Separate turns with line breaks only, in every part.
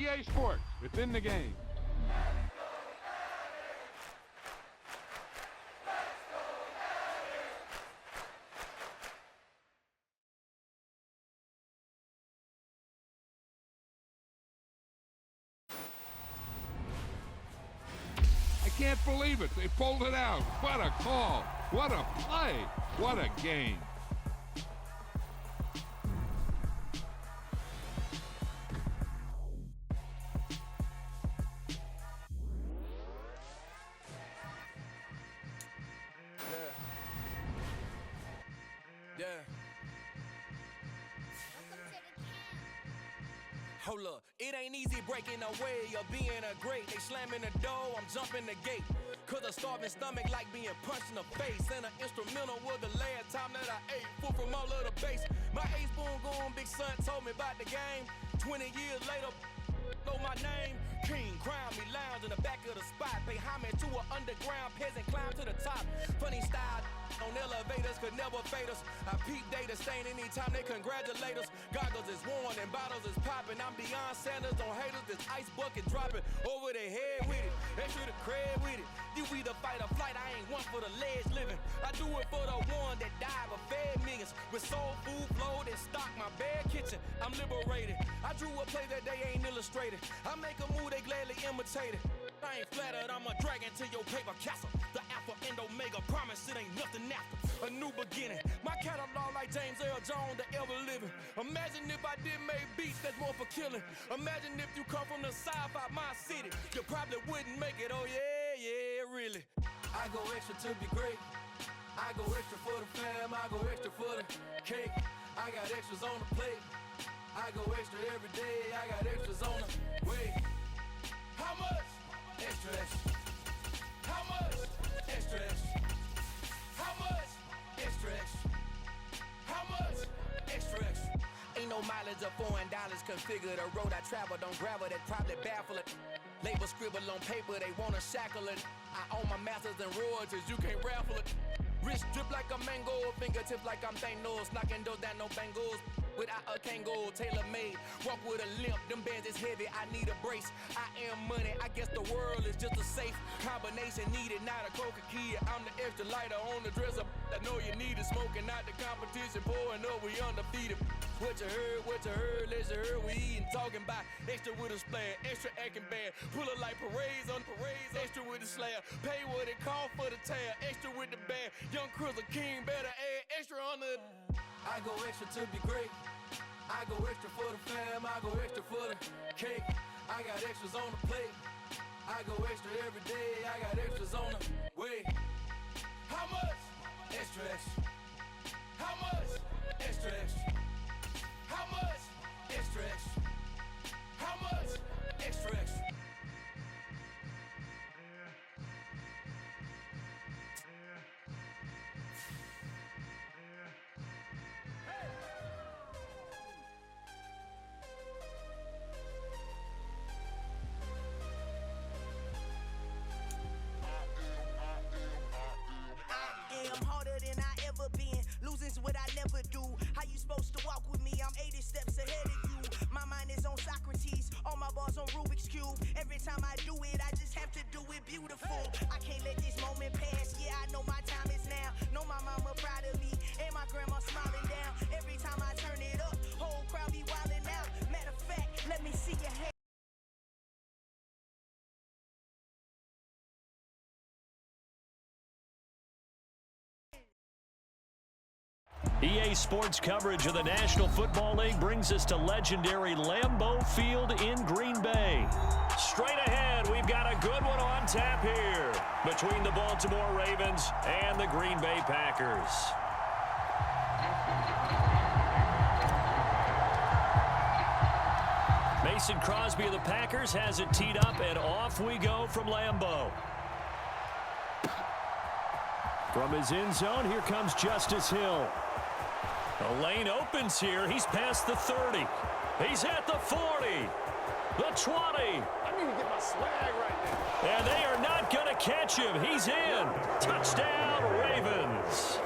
EA Sports, within the game. I can't believe it. They pulled it out. What a call. What a play. What a game.
Hold up, it ain't easy breaking away or being a great. They slamming the door, I'm jumping the gate. Cause a starving stomach like being punched in the face. And an instrumental was the last time that I ate food from all of the base. My ace boom goon big son told me about the game. 20 years later, know my name. King, crown me, lounge in the back of the spot. Pay homage to an underground peasant, climb to the top. Funny style on elevators could never fade us. I peep data stain anytime they congratulate us. Goggles is worn and bottles is popping. I'm beyond Sanders on haters. This ice bucket dropping over their head with it. Extra the cred with it. You either fight or flight. I ain't one for the ledge living. I do it for the one that died but fed millions. With soul food flowed and stock my bad kitchen. I'm liberated. I drew a play that they ain't illustrated. I make a move they gladly imitated. I ain't flattered, I'm a dragon to your paper castle. The Alpha and Omega, promise it ain't nothing after. A new beginning, my catalog like James Earl Jones, the ever living. Imagine if I did make beats that's more for killing. Imagine if you come from the south out my city. You probably wouldn't make it, oh yeah, really. I go extra to be great. I go extra for the fam, I go extra for the cake. I got extras on the plate. I go extra every day, I got extras on the way. How much? Extra, extra. How much? Extra, extra. How much? Extra, extra. How much? Extra, extra. Ain't no mileage of $4 configure the road I travel. Don't gravel that probably baffle it. Label scribble on paper, they wanna shackle it. I own my masters and royalties, you can't raffle it. Wrist drip like a mango, fingertips like I'm Thanos. Knocking those down, no bangles. Without a Kango, tailor-made. Walk with a limp, them bands is heavy, I need a brace. I am money, I guess the world is just a safe combination needed, not a coca key. I'm the extra lighter on the dresser. I know you need it, smoking out the competition, pouring up, we undefeated. What you heard, let's you heard, we eating, talking about extra with a splash, extra acting bad. Pull it like parades on parades, extra with the slab. Pay what it cost for the tab, extra with the bag. Young Cruz, a king, better add extra on the. I go extra to be great. I go extra for the fam, I go extra for the cake. I got extras on the plate. I go extra every day, I got extras on the way. How much? Extra, extra. How much? Extra, extra. How much? Extra, extra. How much? Extra, extra. Losing's what I never do. How you supposed to walk with me? I'm 80 steps ahead of you. My mind is on Socrates, all my bars on Rubik's Cube. Every time I do it, I just have to do it beautiful. I can't let this moment pass. Yeah, I know my time is now. Know my mama proud of me, and my grandma smiling down. Every time I turn it up, whole crowd be wildin' out. Matter of fact, let me see your hand.
EA Sports coverage of the National Football League brings us to legendary Lambeau Field in Green Bay. Straight ahead, we've got a good one on tap here between the Baltimore Ravens and the Green Bay Packers. Mason Crosby of the Packers has it teed up, and off we go from Lambeau. From his end zone, here comes Justice Hill. The lane opens here. He's past the 30. He's at the 40. The 20.
I need to get my swag right now.
And they are not going to catch him. He's in. Touchdown, Ravens.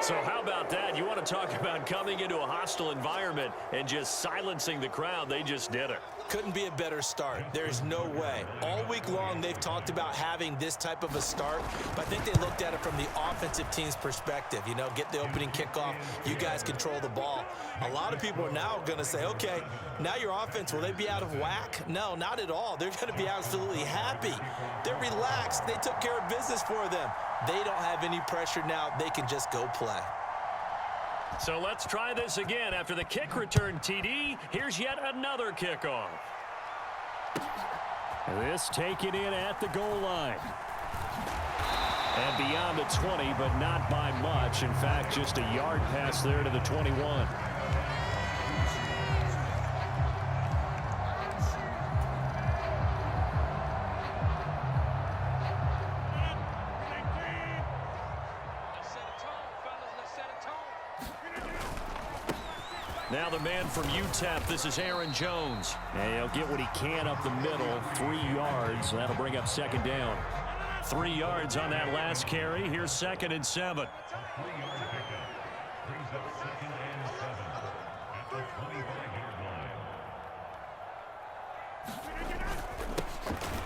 So how about that? You want to talk about coming into a hostile environment and just silencing the crowd. They just did it.
Couldn't be a better start. There's no way. All week long, they've talked about having this type of a start, but I think they looked at it from the offensive team's perspective. You know, get the opening kickoff. You guys control the ball. A lot of people are now going to say, okay, now your offense, will they be out of whack? No, not at all. They're going to be absolutely happy. They're relaxed. They took care of business for them. They don't have any pressure now. They can just go play.
So let's try this again. After the kick return TD, here's yet another kickoff. This taken in at the goal line. And beyond the 20, but not by much. In fact, just a yard pass there to the 21. Now the man from UTEP, this is Aaron Jones. And he'll get what he can up the middle, 3 yards. That'll bring up second down. 3 yards on that last carry. Here's 2nd and 7.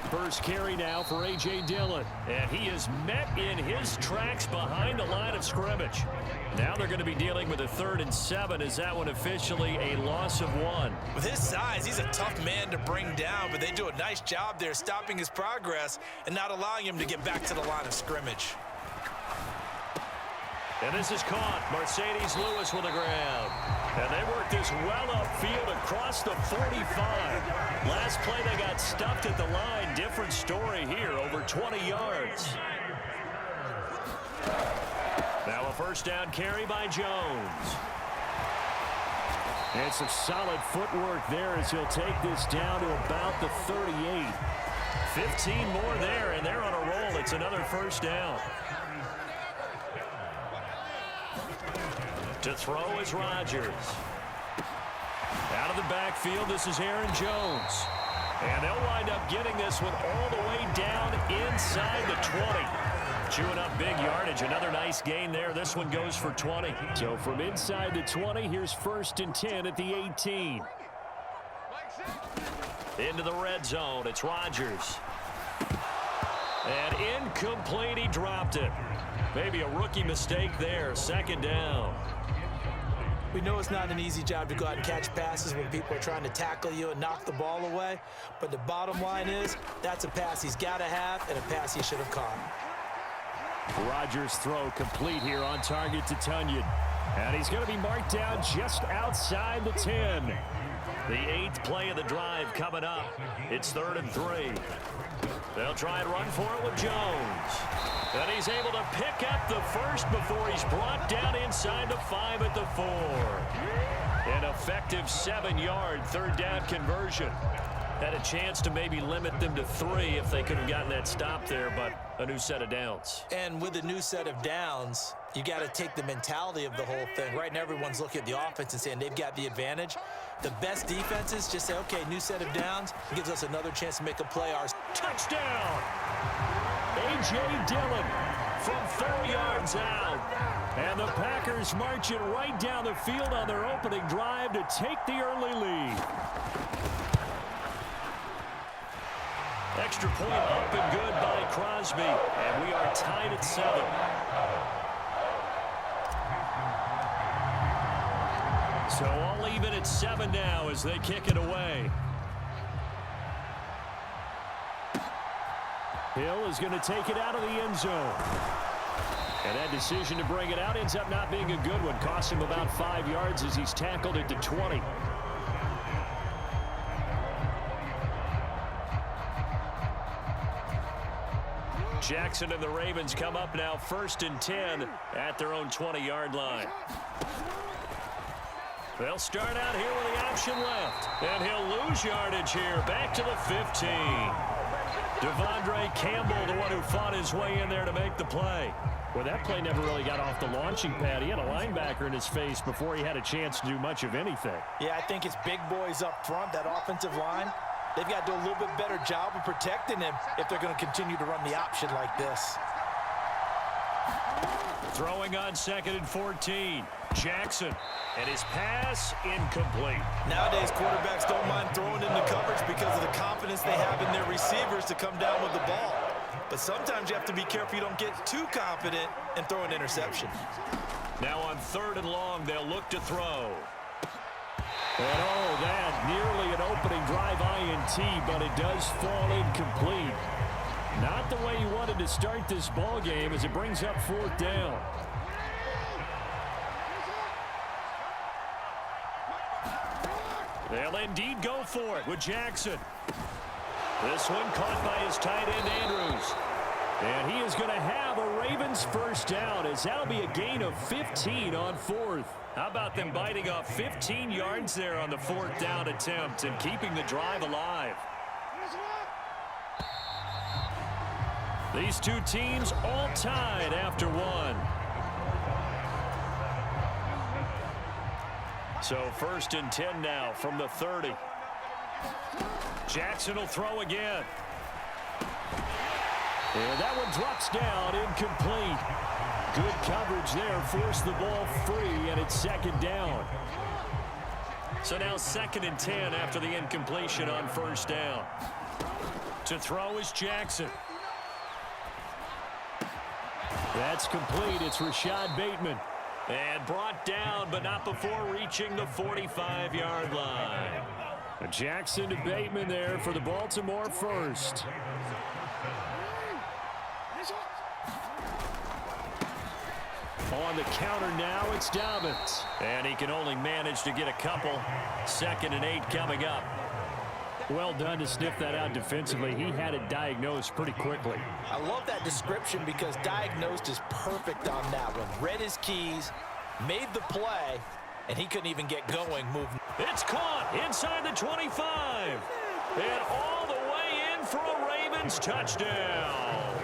First carry now for A.J. Dillon. And he is met in his tracks behind the line of scrimmage. Now they're going to be dealing with a 3rd and 7. Is that one officially a loss of 1?
With his size, he's a tough man to bring down, but they do a nice job there stopping his progress and not allowing him to get back to the line of scrimmage.
And this is caught. Mercedes Lewis with the grab. And they work this well upfield across the 45. Last play they got stuffed at the line. Different story here, over 20 yards. Now a first down carry by Jones. And some solid footwork there as he'll take this down to about the 38. 15 more there, and they're on a roll. It's another first down. To throw is Rodgers. Out of the backfield, this is Aaron Jones. And they'll wind up getting this one all the way down inside the 20. Chewing up big yardage. Another nice gain there. This one goes for 20. So from inside the 20, here's 1st and 10 at the 18. Into the red zone. It's Rodgers. And incomplete. He dropped it. Maybe a rookie mistake there. 2nd down.
We know it's not an easy job to go out and catch passes when people are trying to tackle you and knock the ball away. But the bottom line is, that's a pass he's got to have and a pass he should have caught.
Rodgers' throw complete here on target to Tunyon. And he's going to be marked down just outside the 10. The 8th play of the drive coming up. It's 3rd and 3. They'll try and run for it with Jones. And he's able to pick up the first before he's brought down inside the 5 at the 4. An effective 7-yard 3rd down conversion. Had a chance to maybe limit them to 3 if they could have gotten that stop there, but a new set of downs.
And with a new set of downs, you got to take the mentality of the whole thing. Right now, everyone's looking at the offense and saying they've got the advantage. The best defenses just say, okay, new set of downs. It gives us another chance to make a play. Our
touchdown! A.J. Dillon from 4 yards out. And the Packers marching right down the field on their opening drive to take the early lead. Extra point up and good by Crosby. And we are tied at 7. So all even at 7 now as they kick it away. Hill is going to take it out of the end zone. And that decision to bring it out ends up not being a good one. Costs him about 5 yards as he's tackled it to 20. Jackson and the Ravens come up now 1st and 10 at their own 20-yard line. They'll start out here with the option left. And he'll lose yardage here. Back to the 15. Devondre Campbell, the one who fought his way in there to make the play. Well, that play never really got off the launching pad. He had a linebacker in his face before he had a chance to do much of anything.
Yeah, I think it's big boys up front, that offensive line. They've got to do a little bit better job of protecting him if they're going to continue to run the option like this.
Throwing on 2nd and 14. Jackson. And his pass incomplete.
Nowadays, quarterbacks don't mind throwing into coverage because of the confidence they have in their receivers to come down with the ball. But sometimes you have to be careful you don't get too confident and throw an interception.
Now on 3rd and long, they'll look to throw. And oh, that nearly an opening drive INT, but it does fall incomplete. Not the way you wanted to start this ball game as it brings up 4th down. They'll indeed go for it with Jackson. This one caught by his tight end, Andrews. And he is going to have a Ravens first down, as that'll be a gain of 15 on 4th. How about them biting off 15 yards there on the 4th down attempt and keeping the drive alive? These two teams all tied after one. So 1st and 10 now from the 30. Jackson will throw again. And that one drops down, incomplete. Good coverage there, forced the ball free, and it's 2nd down. So now 2nd and 10 after the incompletion on 1st down. To throw is Jackson. That's complete. It's Rashad Bateman. And brought down, but not before reaching the 45-yard line. Jackson to Bateman there for the Baltimore first. On the counter now, it's Dobbins. And he can only manage to get a couple. 2nd and 8 coming up. Well done to sniff that out defensively. He had it diagnosed pretty quickly.
I love that description because diagnosed is perfect on that one. Read his keys, made the play, and he couldn't even get going moving.
It's caught inside the 25. And all the way in for a Ravens touchdown.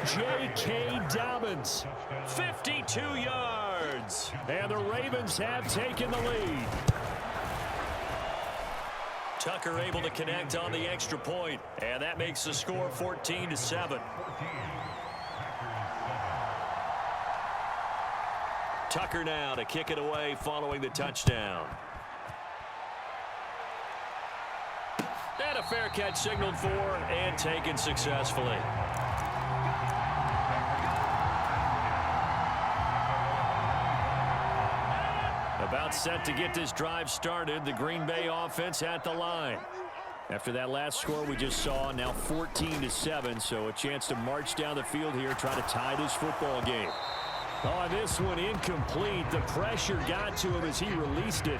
J.K. Dobbins, 52 yards. And the Ravens have taken the lead. Tucker able to connect on the extra point, and that makes the score 14-7. Tucker now to kick it away following the touchdown. And a fair catch signaled for and taken successfully. About set to get this drive started. The Green Bay offense at the line. After that last score we just saw, now 14-7, so a chance to march down the field here, try to tie this football game. Oh, this one incomplete. The pressure got to him as he released it,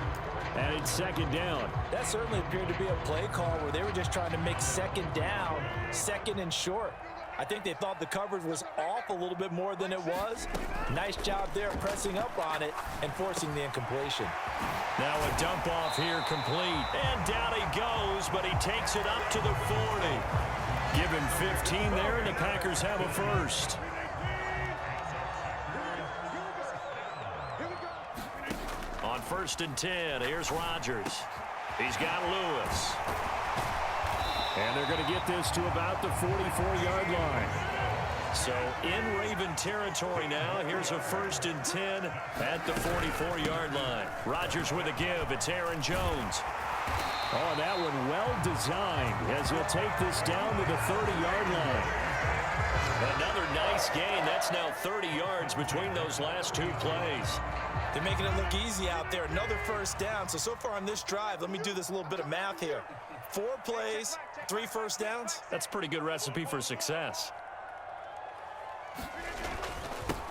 and it's 2nd down.
That certainly appeared to be a play call where they were just trying to make 2nd down, 2nd and short. I think they thought the coverage was off a little bit more than it was. Nice job there pressing up on it and forcing the incompletion.
Now a dump off here complete. And down he goes, but he takes it up to the 40. Give him 15 there, and the Packers have a first. On 1st and 10, here's Rodgers. He's got Lewis. And they're going to get this to about the 44-yard line. So in Raven territory now. Here's a 1st and 10 at the 44-yard line. Rodgers with a give. It's Aaron Jones. Oh, that one well designed as he'll take this down to the 30-yard line. Another nice gain. That's now 30 yards between those last two plays.
They're making it look easy out there. Another first down. So far on this drive, let me do this little bit of math here. 4 plays, 3 first downs.
That's a pretty good recipe for success.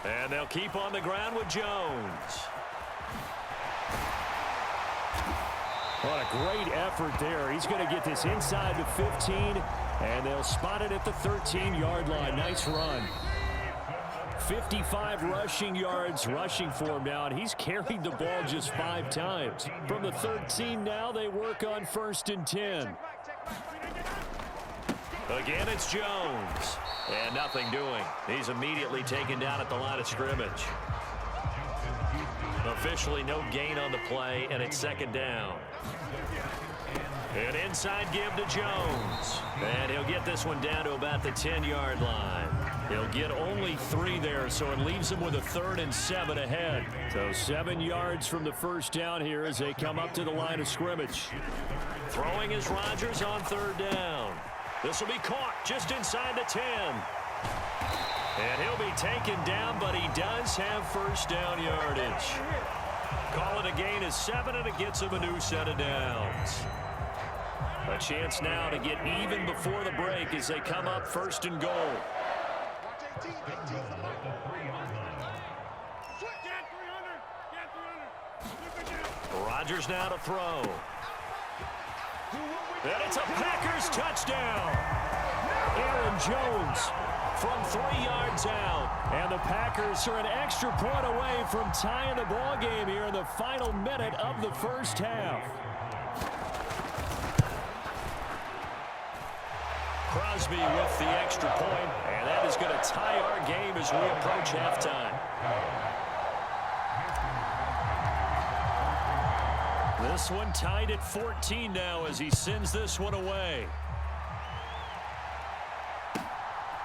And they'll keep on the ground with Jones. What a great effort there. He's going to get this inside the 15, and they'll spot it at the 13-yard line. Nice run. 55 rushing yards rushing for him now, and he's carried the ball just 5 times. From the 13 now, they work on 1st and 10. Again, it's Jones. And nothing doing. He's immediately taken down at the line of scrimmage. Officially no gain on the play, and it's 2nd down. An inside give to Jones. And he'll get this one down to about the 10-yard line. He'll get only 3 there, so it leaves him with a 3rd and 7 ahead. So 7 yards from the first down here as they come up to the line of scrimmage. Throwing is Rodgers on 3rd down. This will be caught just inside the 10. And he'll be taken down, but he does have first down yardage. Call it a gain of 7, and it gets him a new set of downs. A chance now to get even before the break as they come up 1st and goal. Rodgers now to throw. And it's a Packers touchdown. Aaron Jones from 3 yards out. And the Packers are an extra point away from tying the ball game here in the final minute of the first half. Crosby with the extra point, and that is going to tie our game as we approach halftime. This one tied at 14 now as he sends this one away.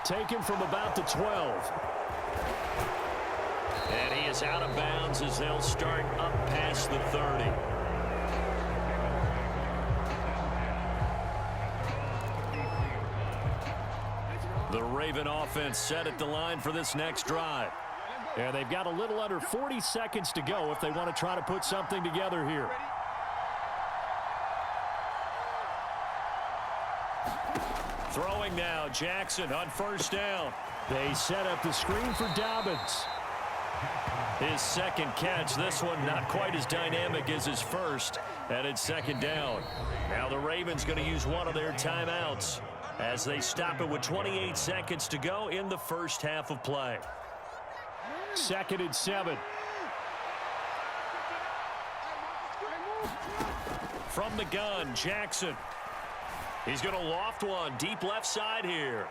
Taken from about the 12. And he is out of bounds as they'll start up past the 30. The Raven offense set at the line for this next drive. And they've got a little under 40 seconds to go if they want to try to put something together here. Throwing now, Jackson on 1st down. They set up the screen for Dobbins. His 2nd catch, this one not quite as dynamic as his first, and it's 2nd down. Now the Ravens going to use one of their timeouts as they stop it with 28 seconds to go in the first half of play. 2nd and 7. From the gun, Jackson. He's going to loft one deep left side here.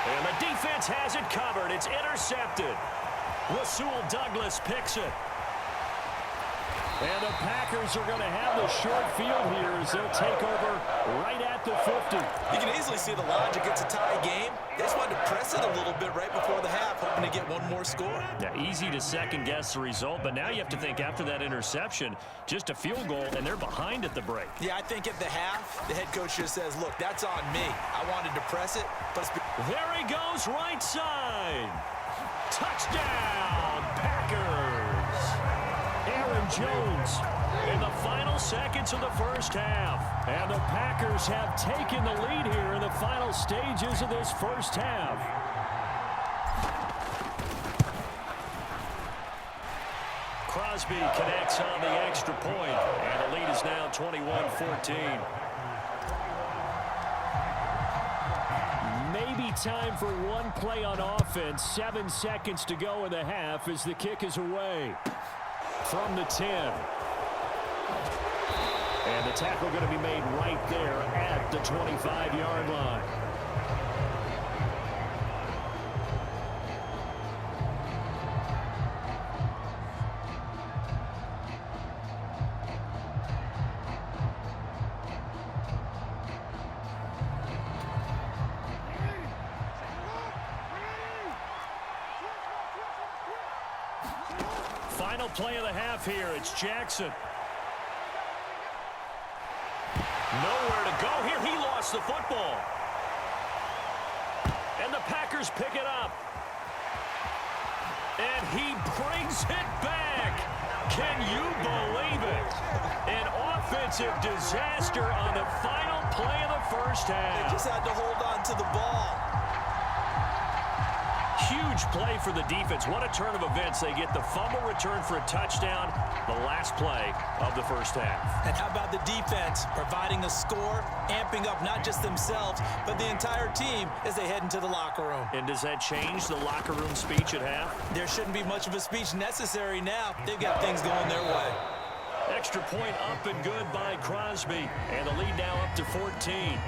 And the defense has it covered. It's intercepted. Rasul Douglas picks it. And the Packers are going to have the short field here as they'll take over right at the 50.
You can easily see the logic. It's a tie game. They just wanted to press it a little bit right before the half, hoping to get one more score.
Now, easy to second-guess the result, but now you have to think after that interception, just a field goal, and they're behind at the break.
Yeah, I think at the half, the head coach just says, look, that's on me. I wanted to press it. But
there he goes, right side. Touchdown, Packers. Aaron Jones in the final seconds of the first half. And the Packers have taken the lead here in the final stages of this first half. Crosby connects on the extra point, and the lead is now 21-14. Maybe time for one play on offense. 7 seconds to go in the half as the kick is away. From the 10. And the tackle going to be made right there at the 25-yard line. Final play of the half here. It's Jackson. Nowhere to go here. He lost the football. And the Packers pick it up. And he brings it back. Can you believe it? An offensive disaster on the final play of the first half.
They just had to hold on to the ball.
Huge play for the defense. What a turn of events. They get the fumble return for a touchdown, the last play of the first half.
And how about the defense providing a score, amping up not just themselves, but the entire team as they head into the locker room.
And does that change the locker room speech at half?
There shouldn't be much of a speech necessary now. They've got things going their way.
Extra point up and good by Crosby. And the lead now up to 14.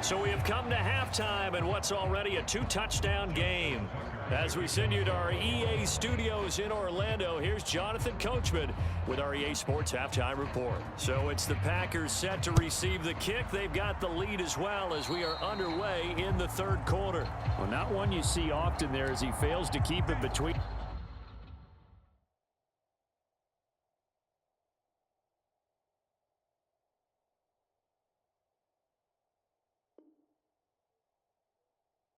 So we have come to halftime in what's already a 2-touchdown game. As we send you to our EA studios in Orlando, here's Jonathan Coachman with our EA Sports Halftime Report. So it's the Packers set to receive the kick. They've got the lead as well as we are underway in the third quarter.
Well, not one you see often there as he fails to keep it between.